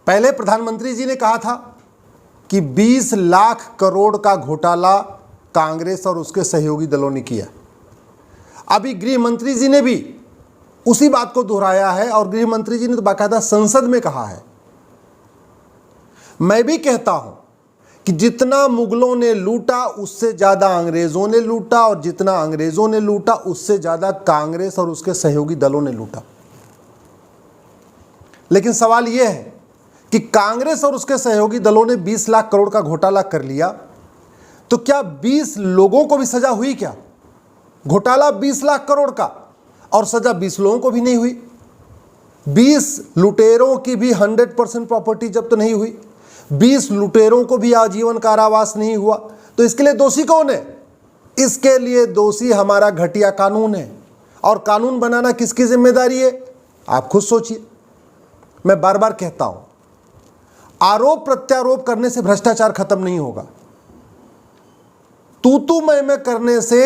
पहले प्रधानमंत्री जी ने कहा था कि 20 लाख करोड़ का घोटाला कांग्रेस और उसके सहयोगी दलों ने किया। अभी गृह मंत्री जी ने भी उसी बात को दोहराया है और गृह मंत्री जी ने तो बाकायदा संसद में कहा है। मैं भी कहता हूं कि जितना मुगलों ने लूटा उससे ज्यादा अंग्रेजों ने लूटा और जितना अंग्रेजों ने लूटा उससे ज्यादा कांग्रेस और उसके सहयोगी दलों ने लूटा। लेकिन सवाल यह है कि कांग्रेस और उसके सहयोगी दलों ने 20 लाख करोड़ का घोटाला कर लिया तो क्या 20 लोगों को भी सजा हुई? क्या घोटाला 20 लाख करोड़ का और सजा 20 लोगों को भी नहीं हुई? 20 लुटेरों की भी 100% प्रॉपर्टी जब्त नहीं हुई, 20 लुटेरों को भी आजीवन कारावास नहीं हुआ। तो इसके लिए दोषी कौन है? इसके लिए दोषी हमारा घटिया कानून है। और कानून बनाना किसकी जिम्मेदारी है? आप खुद सोचिए। मैं बार बार कहता हूं, आरोप प्रत्यारोप करने से भ्रष्टाचार खत्म नहीं होगा। तू मैं करने से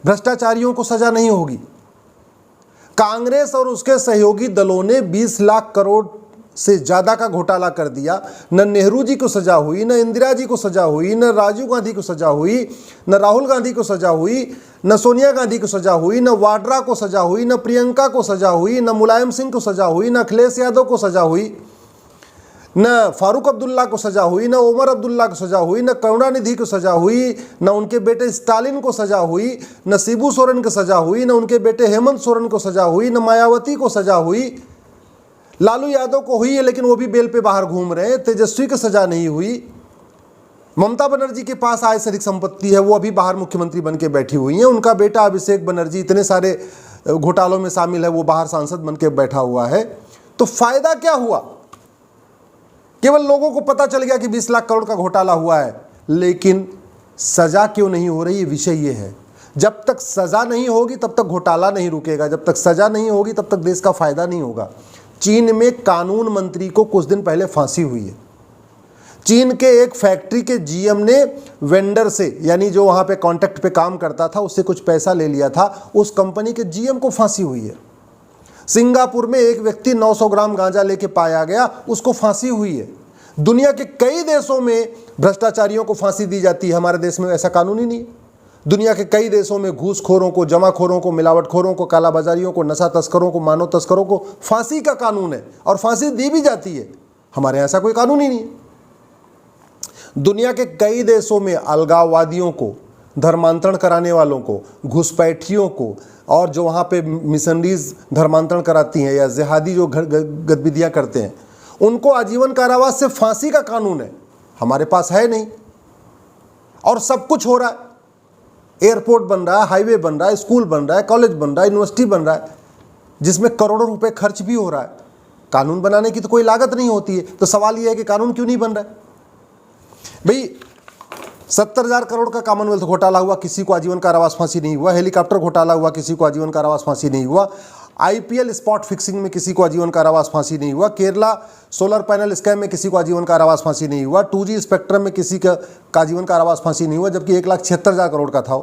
भ्रष्टाचारियों को सजा नहीं होगी। कांग्रेस और उसके सहयोगी दलों ने 20 लाख करोड़ से ज्यादा का घोटाला कर दिया। न नेहरू जी को सजा हुई, न इंदिरा जी को सजा हुई, न राजीव गांधी को सजा हुई, न राहुल गांधी को सजा हुई, न सोनिया गांधी को सजा हुई, न वाड्रा को सजा हुई, न प्रियंका को सजा हुई, न मुलायम सिंह को सजा हुई, न अखिलेश यादव को सजा हुई, न फारूक अब्दुल्ला को सजा हुई, न उमर अब्दुल्ला को सजा हुई, न करुणानिधि को सजा हुई, न उनके बेटे स्टालिन को सजा हुई, न शिबू सोरेन को सजा हुई, न उनके बेटे हेमंत सोरेन को सजा हुई, न मायावती को सजा हुई। लालू यादव को हुई है लेकिन वो भी बेल पे बाहर घूम रहे हैं। तेजस्वी को सजा नहीं हुई। ममता बनर्जी के पास आय से अधिक संपत्ति है, वो अभी बाहर मुख्यमंत्री बन के बैठी हुई हैं। उनका बेटा अभिषेक बनर्जी इतने सारे घोटालों में शामिल है, वो बाहर सांसद बन के बैठा हुआ है। तो फायदा क्या हुआ? केवल लोगों को पता चल गया कि 20 लाख करोड़ का घोटाला हुआ है, लेकिन सजा क्यों नहीं हो रही? ये विषय ये है। जब तक सजा नहीं होगी तब तक घोटाला नहीं रुकेगा, जब तक सजा नहीं होगी तब तक देश का फायदा नहीं होगा। चीन में कानून मंत्री को कुछ दिन पहले फांसी हुई है। चीन के एक फैक्ट्री के जीएम ने वेंडर से, यानी जो वहां पे कॉन्ट्रैक्ट पे काम करता था, उससे कुछ पैसा ले लिया था। उस कंपनी के जीएम को फांसी हुई है। सिंगापुर में एक व्यक्ति 900 ग्राम गांजा लेके पाया गया, उसको फांसी हुई है। दुनिया के कई देशों में भ्रष्टाचारियों को फांसी दी जाती है, हमारे देश में ऐसा कानून ही नहीं है। दुनिया के कई देशों में घूसखोरों को, जमाखोरों को, मिलावटखोरों को, कालाबाजारियों को, नशा तस्करों को, मानव तस्करों को फांसी का कानून है और फांसी दी भी जाती है। हमारे यहाँ ऐसा कोई कानून ही नहीं है। दुनिया के कई देशों में अलगाववादियों को, धर्मांतरण कराने वालों को, घुसपैठियों को, और जो वहाँ पे मिशनरीज धर्मांतरण कराती हैं या जिहादी जो गतिविधियाँ करते हैं, उनको आजीवन कारावास से फांसी का कानून है। हमारे पास है नहीं। और सब कुछ हो रहा है। एयरपोर्ट बन रहा है, हाईवे बन रहा है, स्कूल बन रहा है, कॉलेज बन रहा है, यूनिवर्सिटी बन रहा है, जिसमें करोड़ों रुपए खर्च भी हो रहा है। कानून बनाने की तो कोई लागत नहीं होती है। तो सवाल यह है कि कानून क्यों नहीं बन रहा है? भाई 70,000 करोड़ का कॉमनवेल्थ घोटाला हुआ, किसी को आजीवन कारावास फांसी नहीं हुआ। हेलीकॉप्टर घोटाला हुआ, किसी को आजीवन कारावास फांसी नहीं हुआ। आईपीएल स्पॉट फिक्सिंग में किसी को आजीवन कारावास फांसी नहीं हुआ। केरला सोलर पैनल स्कैम में किसी को आजीवन कारावास फांसी नहीं हुआ। 2G स्पेक्ट्रम में किसी का आजीवन कारावास फांसी नहीं हुआ, जबकि 1,76,000 करोड़ का था।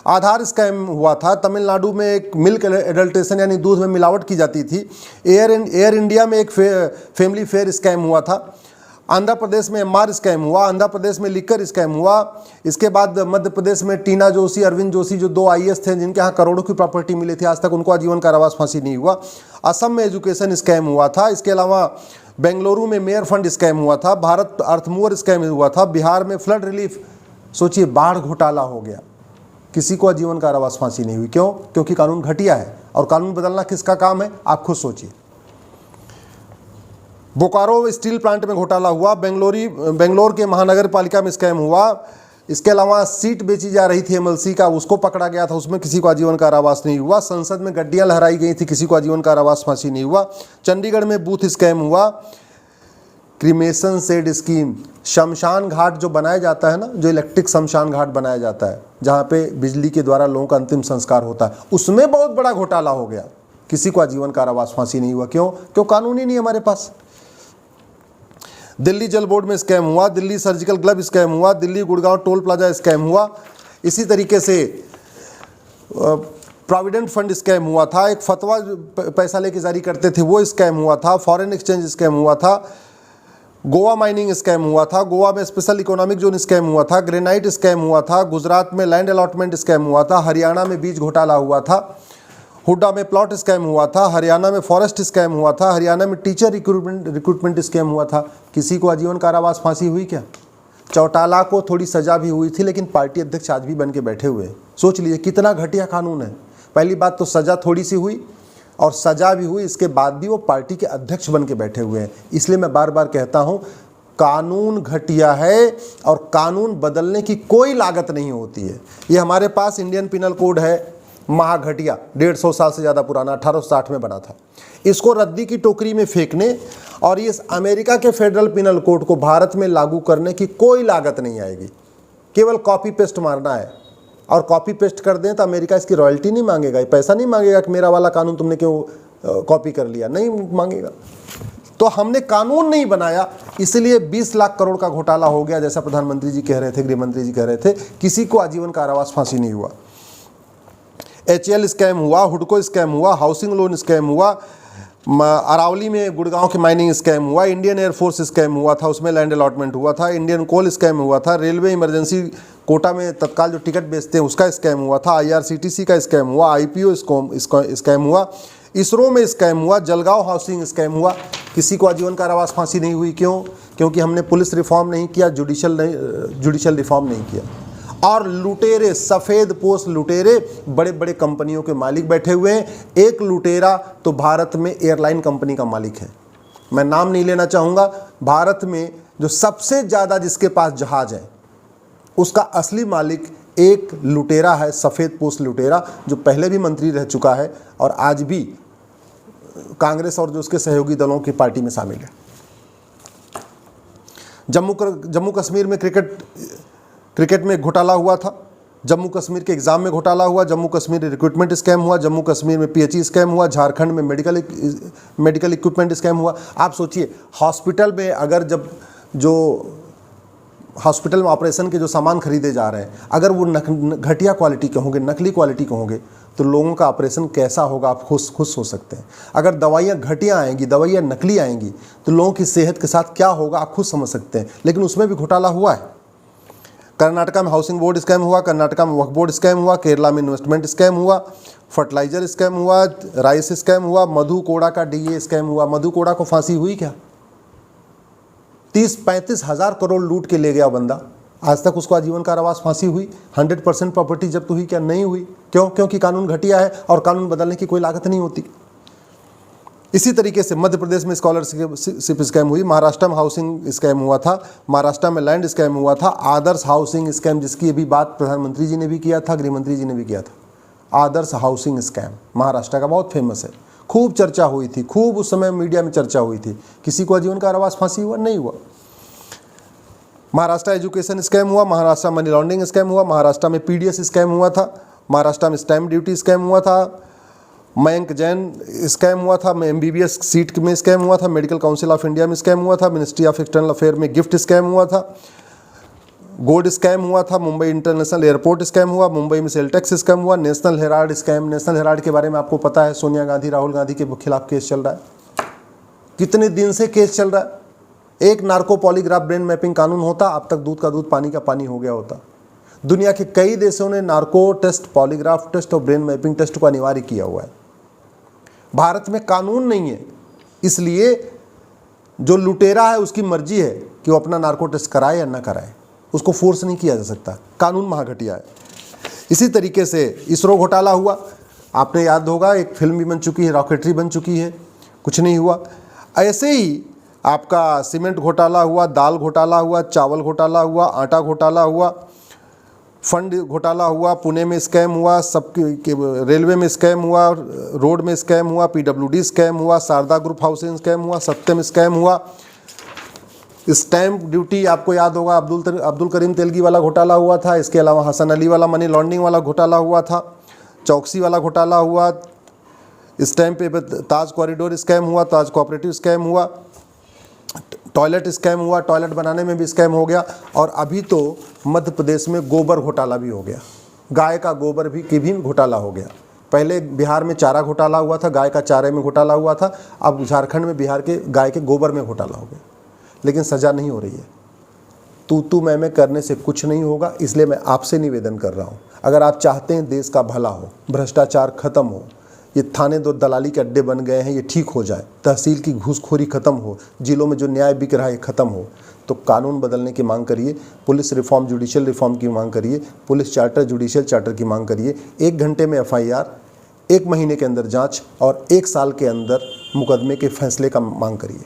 आधार स्कैम हुआ था। तमिलनाडु में एक मिल्क एडल्ट्रेशन यानी दूध में मिलावट की जाती थी। एयर इंडिया में एक फैमिली फेयर स्कैम हुआ था। आंध्र प्रदेश में एमआर स्कैम हुआ। आंध्र प्रदेश में लिकर स्कैम हुआ। इसके बाद मध्य प्रदेश में टीना जोशी, अरविंद जोशी, जो 2 आईएएस थे जिनके यहाँ करोड़ों की प्रॉपर्टी मिली थी, आज तक उनको आजीवन कारावास फांसी नहीं हुआ। असम में एजुकेशन स्कैम हुआ था। इसके अलावा बेंगलुरु में मेयर फंड स्कैम हुआ था। भारत अर्थमूवर स्कैम हुआ था। बिहार में फ्लड रिलीफ, सोचिए, बाढ़ घोटाला हो गया, किसी को आजीवन कारावास फांसी नहीं हुई। क्यों? क्योंकि कानून घटिया है। और कानून बदलना किसका काम है? आप खुद सोचिए। बोकारो स्टील प्लांट में घोटाला हुआ। बेंगलोर के महानगर पालिका में स्कैम हुआ। इसके अलावा सीट बेची जा रही थी एमएलसी का, उसको पकड़ा गया था, उसमें किसी को आजीवन कारावास नहीं हुआ। संसद में गड्डियां लहराई गई थी, किसी को आजीवन कारावास फांसी नहीं हुआ। चंडीगढ़ में बूथ स्कैम हुआ। क्रीमेशन शेड स्कीम, शमशान घाट जो बनाया जाता है ना, जो इलेक्ट्रिक शमशान घाट बनाया जाता है जहाँ पे बिजली के द्वारा लोगों का अंतिम संस्कार होता है, उसमें बहुत बड़ा घोटाला हो गया, किसी को आजीवन कारावास फांसी नहीं हुआ। क्यों? कानून ही नहीं हमारे पास। दिल्ली जल बोर्ड में स्कैम हुआ। दिल्ली सर्जिकल ग्लव स्कैम हुआ। Delhi Gurgaon toll plaza scam हुआ। इसी तरीके से प्रोविडेंट फंड स्कैम हुआ था। एक फतवा पैसा लेके जारी करते थे, वो स्कैम हुआ था। फॉरेन एक्सचेंज स्कैम हुआ था। गोवा माइनिंग स्कैम हुआ था, गोवा में स्पेशल इकोनॉमिक जोन स्कैम हुआ था, ग्रेनाइट स्कैम हुआ था, गुजरात में लैंड अलॉटमेंट स्कैम हुआ था, हरियाणा में बीज घोटाला हुआ था, हुड्डा में प्लॉट स्कैम हुआ था, हरियाणा में फॉरेस्ट स्कैम हुआ था, हरियाणा में टीचर रिक्रूटमेंट स्कैम हुआ था। किसी को आजीवन कारावास फांसी हुई क्या? चौटाला को थोड़ी सजा भी हुई थी, लेकिन पार्टी अध्यक्ष आज भी बन के बैठे हुए हैं। सोच लीजिए कितना घटिया कानून है। पहली बात तो सजा थोड़ी सी हुई और सजा भी हुई, इसके बाद भी वो पार्टी के अध्यक्ष बन के बैठे हुए हैं। इसलिए मैं बार बार कहता हूं, कानून घटिया है और कानून बदलने की कोई लागत नहीं होती है। ये हमारे पास इंडियन पिनल कोड है, महाघटिया, 150 साल से ज़्यादा पुराना, 1860 में बना था। इसको रद्दी की टोकरी में फेंकने और इस अमेरिका के फेडरल पिनल कोड को भारत में लागू करने की कोई लागत नहीं आएगी। केवल कॉपी पेस्ट मारना है, और कॉपी पेस्ट कर दें तो अमेरिका इसकी रॉयल्टी नहीं मांगेगा, ये पैसा नहीं मांगेगा कि मेरा वाला कानून तुमने क्यों कॉपी कर लिया, नहीं मांगेगा। तो हमने कानून नहीं बनाया, इसलिए 20 लाख करोड़ का घोटाला हो गया। जैसा प्रधानमंत्री जी कह रहे थे, गृह मंत्री जी कह रहे थे, किसी को आजीवन कारावास फांसी नहीं हुआ। HAL स्कैम हुआ, हुडको स्कैम हुआ, हाउसिंग लोन स्कैम हुआ, अरावली में गुड़गांव के माइनिंग स्कैम हुआ, इंडियन एयरफोर्स स्कैम हुआ था, उसमें लैंड अलॉटमेंट हुआ था, इंडियन कोल स्कैम हुआ था, रेलवे इमरजेंसी कोटा में तत्काल जो टिकट बेचते हैं उसका स्कैम हुआ था, IRCTC का स्कैम हुआ, IPO स्कैम हुआ, इसरो में स्कैम हुआ, जलगांव हाउसिंग स्कैम हुआ। किसी को आजीवन कारावास फांसी नहीं हुई। क्यों? क्योंकि हमने पुलिस रिफॉर्म नहीं किया, जुडिशल रिफॉर्म नहीं किया। और लुटेरे, सफ़ेद पोश लुटेरे बड़े बड़े कंपनियों के मालिक बैठे हुए हैं। एक लुटेरा तो भारत में एयरलाइन कंपनी का मालिक है, मैं नाम नहीं लेना चाहूँगा। भारत में जो सबसे ज़्यादा जिसके पास जहाज है, उसका असली मालिक एक लुटेरा है, सफ़ेद पोश लुटेरा, जो पहले भी मंत्री रह चुका है और आज भी कांग्रेस और जो उसके सहयोगी दलों की पार्टी में शामिल है। जम्मू कश्मीर में क्रिकेट में घोटाला हुआ था, जम्मू कश्मीर के एग्ज़ाम में घोटाला हुआ, जम्मू कश्मीर रिक्रूटमेंट स्कैम हुआ, जम्मू कश्मीर में PHE स्कैम हुआ, झारखंड में मेडिकल इक्विपमेंट स्कैम हुआ। आप सोचिए, हॉस्पिटल में अगर जब जो हॉस्पिटल में ऑपरेशन के जो सामान खरीदे जा रहे हैं, अगर वो घटिया क्वालिटी के होंगे, नकली क्वालिटी के होंगे, तो लोगों का ऑपरेशन कैसा होगा आप खुश हो सकते हैं। अगर दवाइयाँ घटिया आएंगी, दवाइयाँ नकली आएंगी, तो लोगों की सेहत के साथ क्या होगा आप खुद समझ सकते हैं। लेकिन उसमें भी घोटाला हुआ है। कर्नाटका में हाउसिंग बोर्ड स्कैम हुआ, कर्नाटका में वक्फ बोर्ड स्कैम हुआ, केरला में इन्वेस्टमेंट स्कैम हुआ, फर्टिलाइजर स्कैम हुआ, राइस स्कैम हुआ, मधु कोड़ा का DA स्कैम हुआ। मधु कोड़ा को फांसी हुई क्या? 30-35 हज़ार करोड़ लूट के ले गया बंदा, आज तक उसको आजीवन कारावास फांसी हुई? 100% प्रॉपर्टी जब्त हुई क्या? नहीं हुई। क्यों? क्योंकि कानून घटिया है और कानून बदलने की कोई लागत नहीं होती। इसी तरीके से मध्य प्रदेश में स्कॉलरशिप स्कैम हुई, महाराष्ट्र में हाउसिंग स्कैम हुआ था, महाराष्ट्र में लैंड स्कैम हुआ था, आदर्श हाउसिंग स्कैम, जिसकी अभी बात प्रधानमंत्री जी ने भी किया था, गृह मंत्री जी ने भी किया था। आदर्श हाउसिंग स्कैम महाराष्ट्र का बहुत फेमस है, खूब चर्चा हुई थी, खूब उस समय मीडिया में चर्चा हुई थी। किसी को आजीवन कारावास फांसी हुआ? नहीं हुआ। महाराष्ट्र एजुकेशन स्कैम हुआ, महाराष्ट्र मनी लॉन्ड्रिंग स्कैम हुआ, महाराष्ट्र में PDS स्कैम हुआ था, महाराष्ट्र में स्टैम्प ड्यूटी स्कैम हुआ था, मयंक जैन स्कैम हुआ था, MBBS सीट में स्कैम हुआ था, मेडिकल काउंसिल ऑफ इंडिया में स्कैम हुआ था, मिनिस्ट्री ऑफ एक्सटर्नल अफेयर में गिफ्ट स्कैम हुआ था, गोल्ड स्कैम हुआ था, मुंबई इंटरनेशनल एयरपोर्ट स्कैम हुआ, मुंबई में सेल टैक्स स्कैम हुआ, national Herald scam. National Herald के बारे में आपको पता है, सोनिया गांधी, राहुल गांधी के खिलाफ केस चल रहा है। कितने दिन से केस चल रहा है। एक नार्को पॉलीग्राफ ब्रेन मैपिंग कानून होता, अब तक दूध का दूध पानी का पानी हो गया होता। दुनिया के कई देशों ने नार्को टेस्ट, पॉलीग्राफ टेस्ट और ब्रेन मैपिंग टेस्ट को अनिवार्य किया हुआ है। भारत में कानून नहीं है, इसलिए जो लुटेरा है उसकी मर्जी है कि वो अपना नार्को टेस्ट कराए या ना कराए, उसको फोर्स नहीं किया जा सकता। कानून महाघटिया है। इसी तरीके से इसरो घोटाला हुआ, आपने याद होगा, एक फिल्म भी बन चुकी है, रॉकेटरी बन चुकी है, कुछ नहीं हुआ। ऐसे ही आपका सीमेंट घोटाला हुआ, दाल घोटाला हुआ, चावल घोटाला हुआ, आटा घोटाला हुआ, फंड घोटाला हुआ, पुणे में स्कैम हुआ, रेलवे में स्कैम हुआ, रोड में स्कैम हुआ, PWD स्कैम हुआ, शारदा ग्रुप हाउसिंग स्कैम हुआ, सत्यम स्कैम हुआ, स्टैम्प ड्यूटी आपको याद होगा, अब्दुल करीम तेलगी वाला घोटाला हुआ था। इसके अलावा हसन अली वाला मनी लॉन्ड्रिंग वाला घोटाला हुआ था, चौकसी वाला घोटाला हुआ, स्टैम्प पे ताज कॉरिडोर स्कैम हुआ, ताज कोऑपरेटिव स्कैम हुआ, टॉयलेट स्कैम हुआ, टॉयलेट बनाने में भी स्कैम हो गया, और अभी तो मध्य प्रदेश में गोबर घोटाला भी हो गया। गाय का गोबर भी घोटाला हो गया। पहले बिहार में चारा घोटाला हुआ था, गाय का चारे में घोटाला हुआ था, अब झारखंड में बिहार के गाय के गोबर में घोटाला हो गया। लेकिन सज़ा नहीं हो रही है। तू मैं करने से कुछ नहीं होगा, इसलिए मैं आपसे निवेदन कर रहा हूँ, अगर आप चाहते हैं देश का भला हो, भ्रष्टाचार खत्म हो, ये थाने दो दलाली के अड्डे बन गए हैं ये ठीक हो जाए, तहसील की घूसखोरी खत्म हो, जिलों में जो न्याय बिक रहा है ये खत्म हो, तो कानून बदलने की मांग करिए, पुलिस रिफॉर्म, जुडिशियल रिफॉर्म की मांग करिए, पुलिस चार्टर, जुडिशियल चार्टर की मांग करिए, 1 घंटे में FIR, 1 महीने के अंदर जांच और 1 साल के अंदर मुकदमे के फैसले का मांग करिए।